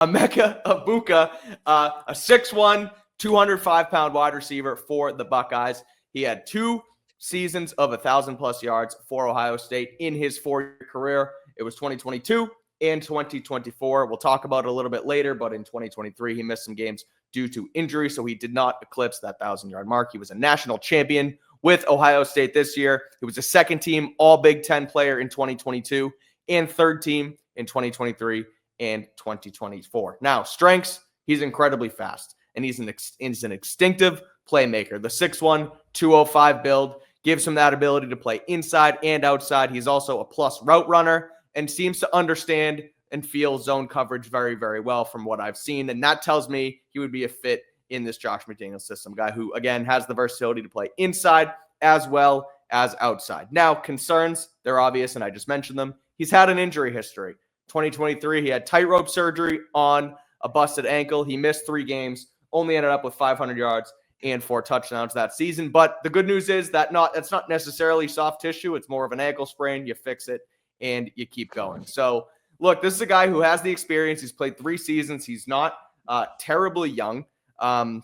Emeka Egbuka, a 6'1", 205-pound wide receiver for the Buckeyes. He had 2 seasons of 1,000-plus yards for Ohio State in his 4-year career. It was 2022 and 2024. We'll talk about it a little bit later, but in 2023, he missed some games due to injury, so he did not eclipse that 1,000-yard mark. He was a national champion with Ohio State this year. He was a second-team All-Big Ten player in 2022 and third-team in 2023 and 2024. Now, strengths, he's incredibly fast, and he's an instinctive playmaker. The 6'1", 205 build gives him that ability to play inside and outside. He's also a plus route runner and seems to understand and feel zone coverage very, very well from what I've seen. And that tells me he would be a fit in this Josh McDaniels system. Guy who, again, has the versatility to play inside as well as outside. Now, concerns, they're obvious, and I just mentioned them. He's had an injury history. 2023, he had tightrope surgery on a busted ankle. He missed 3 games, only ended up with 500 yards and 4 touchdowns that season. But the good news is that it's not necessarily soft tissue. It's more of an ankle sprain. You fix it and you keep going. So, look, this is a guy who has the experience. He's played 3 seasons. He's not terribly young. Don't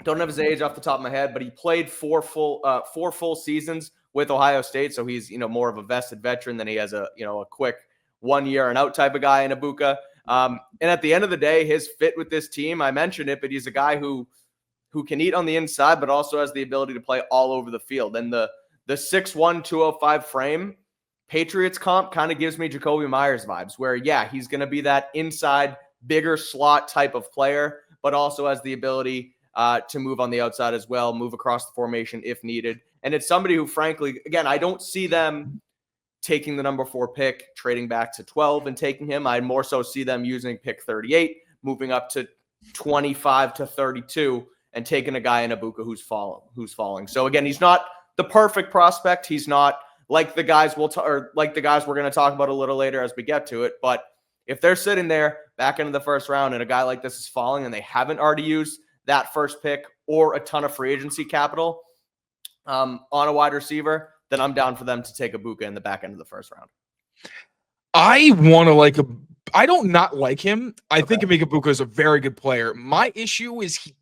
have his age off the top of my head, but he played 4 full seasons with Ohio State. So he's, more of a vested veteran than he has a quick 1 year and out type of guy in Egbuka. And at the end of the day, his fit with this team, I mentioned it, but he's a guy who can eat on the inside, but also has the ability to play all over the field. And the 6'1", 205 frame, Patriots comp kind of gives me Jacoby Myers vibes, where, yeah, he's going to be that inside, bigger slot type of player, but also has the ability to move on the outside as well, move across the formation if needed. And it's somebody who, frankly, again, I don't see them taking the number 4 pick, trading back to 12 and taking him. I more so see them using pick 38, moving up to 25 to 32, and taking a guy in Egbuka who's falling. So again, he's not the perfect prospect. He's not like the guys we're going to talk about a little later as we get to it. But if they're sitting there back into the first round and a guy like this is falling and they haven't already used that first pick or a ton of free agency capital on a wide receiver, then I'm down for them to take Egbuka in the back end of the first round. I don't not like him. I think Emeka Egbuka is a very good player. My issue is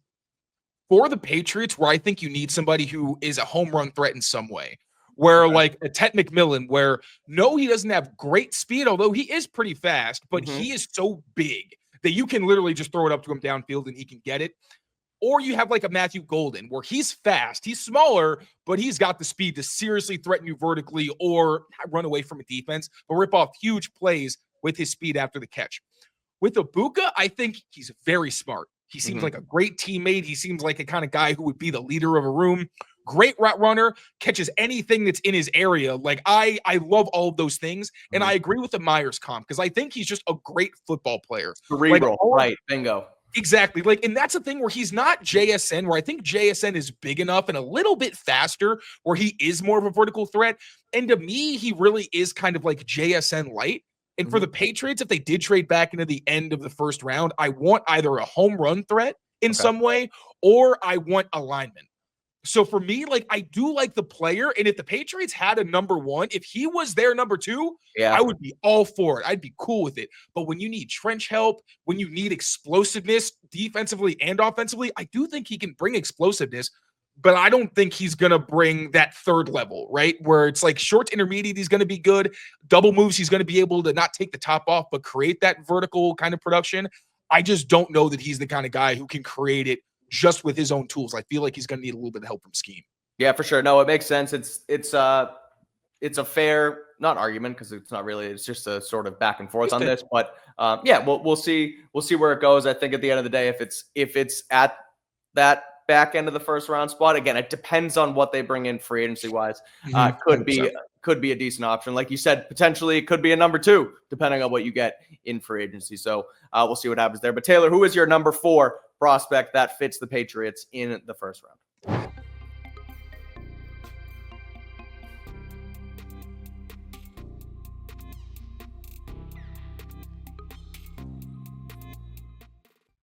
for the Patriots, where I think you need somebody who is a home run threat in some way. Where like a Ted McMillan, where no, he doesn't have great speed, although he is pretty fast, but he is so big that you can literally just throw it up to him downfield and he can get it. Or you have like a Matthew Golden, where he's fast, he's smaller, but he's got the speed to seriously threaten you vertically or run away from a defense, but rip off huge plays with his speed after the catch. With Egbuka, I think he's very smart. He seems like a great teammate. He seems like a kind of guy who would be the leader of a room. Great route runner, catches anything that's in his area. Like, I love all of those things. And I agree with the Myers comp because I think he's just a great football player. Cerebral, right, bingo. Exactly. Like, and that's the thing where he's not JSN, where I think JSN is big enough and a little bit faster, where he is more of a vertical threat. And to me, he really is kind of like JSN light. And for the Patriots, if they did trade back into the end of the first round, I want either a home run threat in some way, or I want a lineman. So for me, like, I do like the player. And if the Patriots had a number 1, if he was their number 2, I would be all for it. I'd be cool with it. But when you need trench help, when you need explosiveness defensively and offensively, I do think he can bring explosiveness, but I don't think he's going to bring that third level, right? Where it's like short to intermediate, he's going to be good. Double moves, he's going to be able to not take the top off, but create that vertical kind of production. I just don't know that he's the kind of guy who can create it just with his own tools. I feel like he's going to need a little bit of help from scheme. Yeah, for sure. No, it makes sense. It's a fair, not argument, because it's not really, it's just a sort of back and forth on this, but yeah, we'll see where it goes. I think at the end of the day, if it's at that back end of the first round spot, again, it depends on what they bring in free agency wise. Could be a decent option. Like you said, potentially it could be a number 2, depending on what you get in free agency. So we'll see what happens there. But Tayler, who is your number 4 prospect that fits the Patriots in the first round?